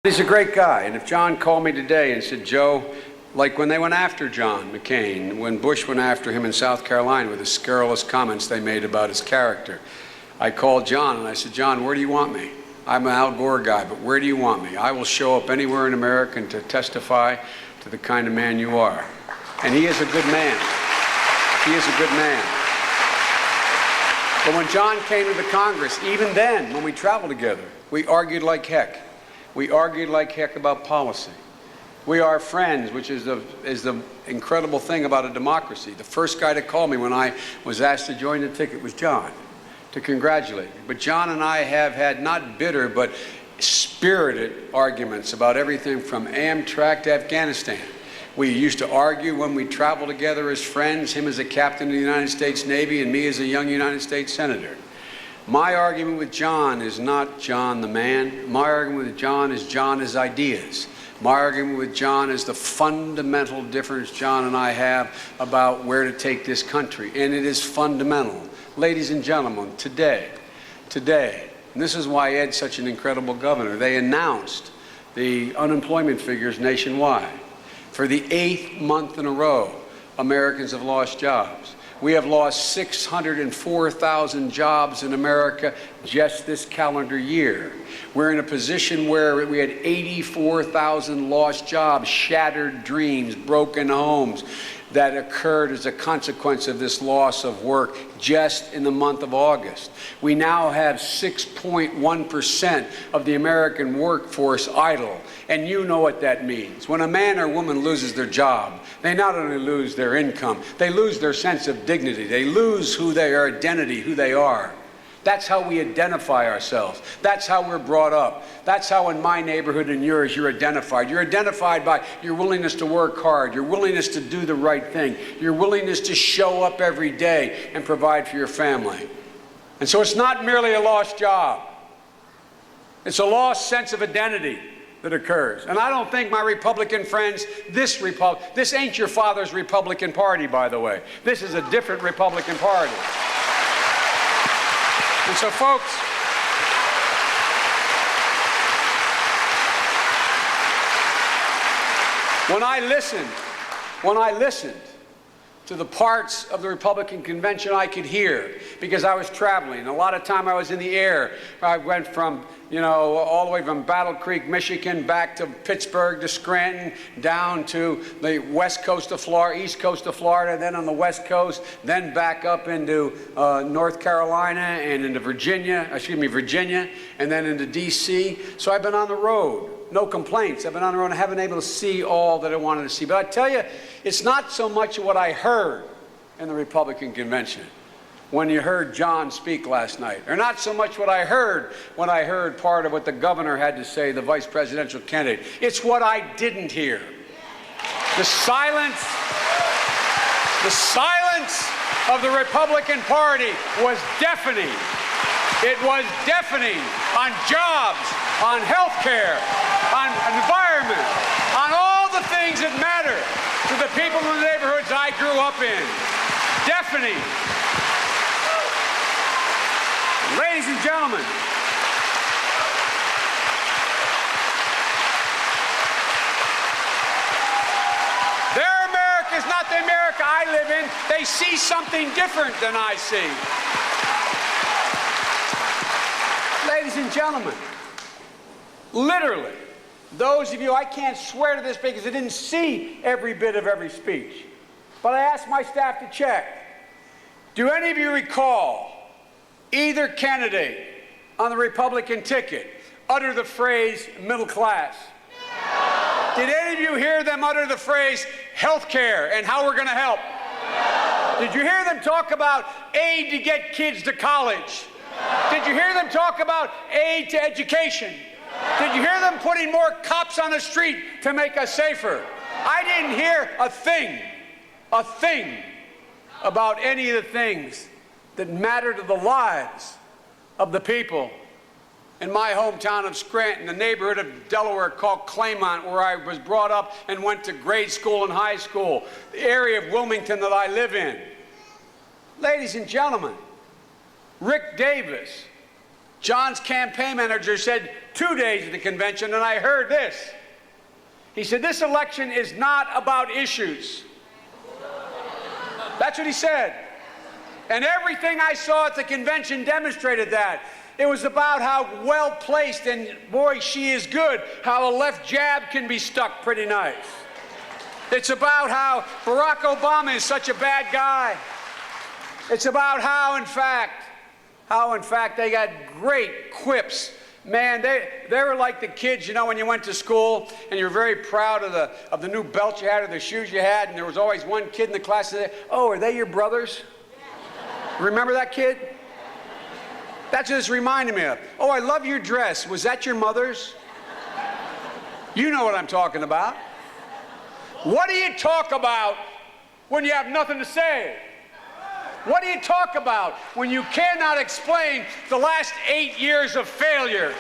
He's a great guy, and if John called me today and said, Joe, like when they went after John McCain, when Bush went after him in South Carolina with the scurrilous comments they made about his character, I called John and I said, John, where do you want me? I'm an Al Gore guy, but where do you want me? I will show up anywhere in America to testify to the kind of man you are. And he is a good man. He is a good man. But when John came to the Congress, even then, when we traveled together, we argued like heck. We argued like heck about policy. We are friends, which is the incredible thing about a democracy. The first guy to call me when I was asked to join the ticket was John, to congratulate me. But John and I have had not bitter, but spirited arguments about everything from Amtrak to Afghanistan. We used to argue when we traveled together as friends, him as a captain of the United States Navy and me as a young United States Senator. My argument with John is not John the man. My argument with John is ideas. My argument with John is the fundamental difference John and I have about where to take this country. And it is fundamental. Ladies and gentlemen, today, and this is why Ed's such an incredible governor, they announced the unemployment figures nationwide. For the 8th month in a row, Americans have lost jobs. We have lost 604,000 jobs in America just this calendar year. We're in a position where we had 84,000 lost jobs, shattered dreams, broken homes that occurred as a consequence of this loss of work just in the month of August. We now have 6.1% of the American workforce idle. And you know what that means. When a man or woman loses their job, they not only lose their income, they lose their sense of dignity. They lose their identity, who they are. That's how we identify ourselves. That's how we're brought up. That's how in my neighborhood and yours you're identified. You're identified by your willingness to work hard, your willingness to do the right thing, your willingness to show up every day and provide for your family. And so it's not merely a lost job. It's a lost sense of identity that occurs. And I don't think my Republican friends, this ain't your father's Republican Party, by the way. This is a different Republican Party. And so, folks, when I listened to the parts of the Republican convention I could hear, because I was traveling. A lot of time I was in the air. I went from, all the way from Battle Creek, Michigan, back to Pittsburgh to Scranton, down to the west coast of Florida, east coast of Florida, then on the west coast, then back up into North Carolina and into Virginia, and then into D.C. So I've been on the road. No complaints. I've been on the road and haven't been able to see all that I wanted to see. But I tell you, it's not so much what I heard in the Republican convention when you heard John speak last night, or not so much what I heard when I heard part of what the governor had to say, the vice presidential candidate. It's what I didn't hear. The silence of the Republican Party was deafening. It was deafening on jobs, on health care, on environment, on all the things that matter to the people in the neighborhoods I grew up in. Deafening. Ladies and gentlemen, their America is not the America I live in. They see something different than I see. Ladies and gentlemen, literally, those of you, I can't swear to this because I didn't see every bit of every speech, but I asked my staff to check. Do any of you recall either candidate on the Republican ticket utter the phrase middle class? No. Did any of you hear them utter the phrase health care and how we're going to help? No. Did you hear them talk about aid to get kids to college? Did you hear them talk about aid to education? Did you hear them putting more cops on the street to make us safer? I didn't hear a thing about any of the things that matter to the lives of the people in my hometown of Scranton, the neighborhood of Delaware called Claymont, where I was brought up and went to grade school and high school, the area of Wilmington that I live in. Ladies and gentlemen, Rick Davis John's campaign manager said 2 days at the convention, and I heard this. He said, this election is not about issues. That's what he said. And everything I saw at the convention demonstrated that. It was about how well placed, and boy, she is good, how a left jab can be stuck pretty nice. It's about how Barack Obama is such a bad guy. It's about how, in fact, they got great quips. Man, they were like the kids, you know, when you went to school and you were very proud of the new belt you had or the shoes you had, and there was always one kid in the class that said, oh, are they your brothers? Remember that kid? That's what this reminded me of. Oh, I love your dress. Was that your mother's? You know what I'm talking about. What do you talk about when you have nothing to say? What do you talk about when you cannot explain the last 8 years of failure?